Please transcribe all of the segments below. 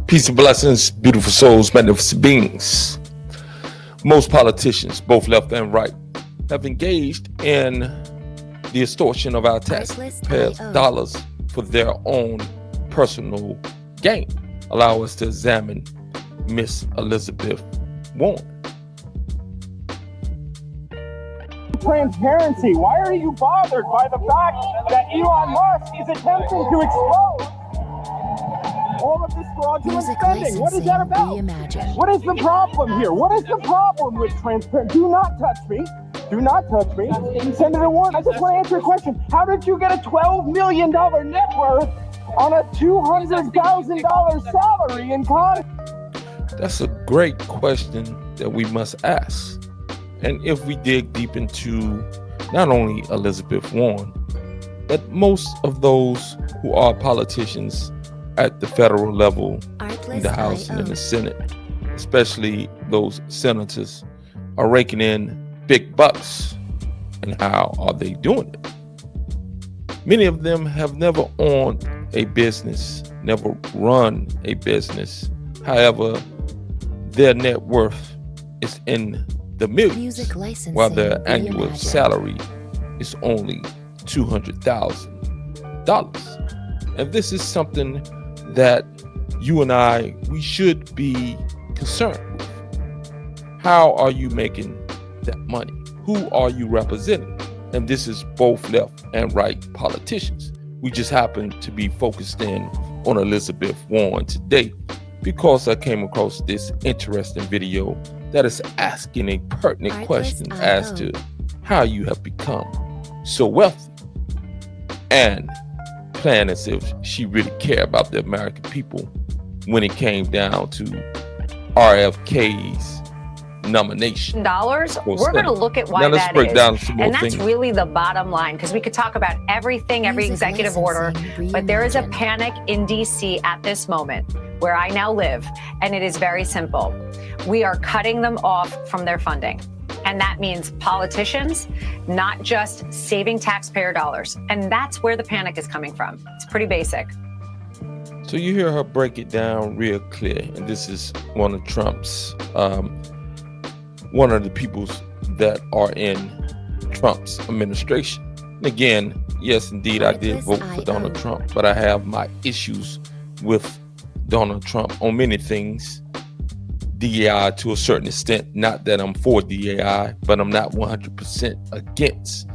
Peace and blessings, beautiful souls, magnificent beings. Most politicians, both left and right, have engaged in the extortion of our taxpayers' dollars for their own personal gain. Allow us to examine Miss Elizabeth Warren. Transparency. Why are you bothered by the fact that Elon Musk is attempting to expose all of this fraudulent spending? What is that about? What is the problem here? What is the problem with transparency? Do not touch me. Do not touch me. Senator Warren, I just want to answer a question. How did you get a $12 million net worth on a $200,000 salary in Congress? That's a great question that we must ask. And if we dig deep into not only Elizabeth Warren, but most of those who are politicians at the federal level, in the House and in the Senate, especially those senators, are raking in big bucks. And how are they doing it? Many of them have never owned a business, never run a business. However, their net worth is in the millions, while their annual salary is only $200,000. And this is something that you and I, we should be concerned with. How are you making that money? Who are you representing? And this is both left and right politicians. We just happen to be focused in on Elizabeth Warren today because I came across this interesting video that is asking a pertinent question as to how you have become so wealthy, and playing as if she really cared about the American people when it came down to RFK's nomination. We're going to look at why that is. And that's really the bottom line, because we could talk about everything, every executive order, but there is a panic in DC at this moment where I now live, and it is very simple. We are cutting them off from their funding. And that means politicians, not just saving taxpayer dollars. And that's where the panic is coming from. It's pretty basic. So you hear her break it down real clear. And this is one of Trump's, one of the peoples that are in Trump's administration. And again, yes, indeed, I did vote for Donald Trump, but I have my issues with Donald Trump on many things. DEI to a certain extent, not that I'm for DEI, but I'm not 100% against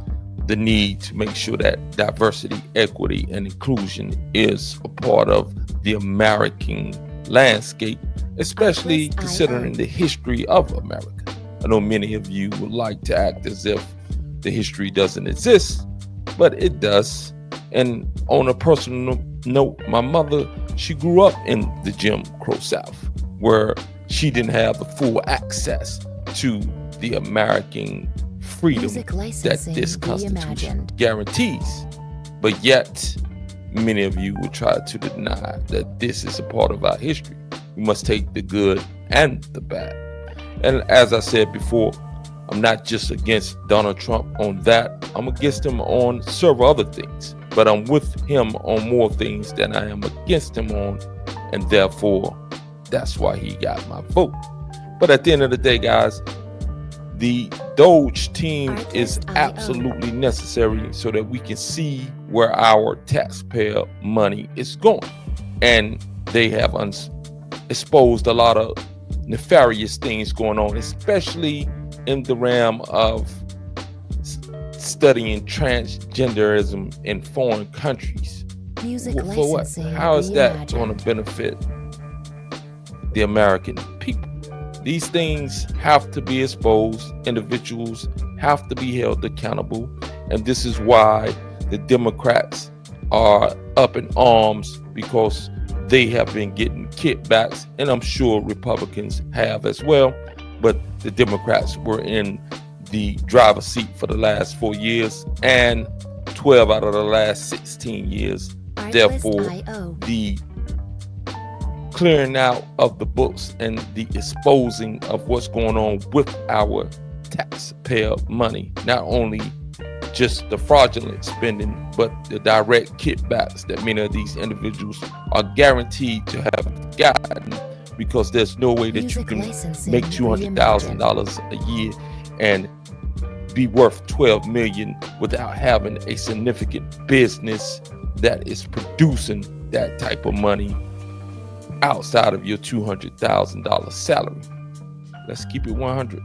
the need to make sure that diversity, equity, and inclusion is a part of the American landscape, especially considering the history of America. I know many of you would like to act as if the history doesn't exist, but it does. And on a personal note, my mother, she grew up in the Jim Crow South, where she didn't have the full access to the American freedom that this Constitution guarantees. But yet, many of you will try to deny that this is a part of our history. We must take the good and the bad. And as I said before, I'm not just against Donald Trump on that. I'm against him on several other things. But I'm with him on more things than I am against him on. And therefore, that's why he got my vote. But at the end of the day, guys, the Doge team is absolutely necessary so that we can see where our taxpayer money is going. And they have exposed a lot of nefarious things going on, especially in the realm of studying transgenderism in foreign countries. For what? How is that going to benefit the American people? These things have to be exposed. Individuals have to be held accountable. And this is why the Democrats are up in arms, because they have been getting kickbacks. And I'm sure Republicans have as well. But the Democrats were in the driver's seat for the last 4 years and 12 out of the last 16 years. Therefore, the clearing out of the books and the exposing of what's going on with our taxpayer money, not only just the fraudulent spending, but the direct kickbacks that many of these individuals are guaranteed to have gotten, because there's no way that you can make $200,000 a year and be worth 12 million without having a significant business that is producing that type of money outside of your $200,000 salary. Let's keep it 100.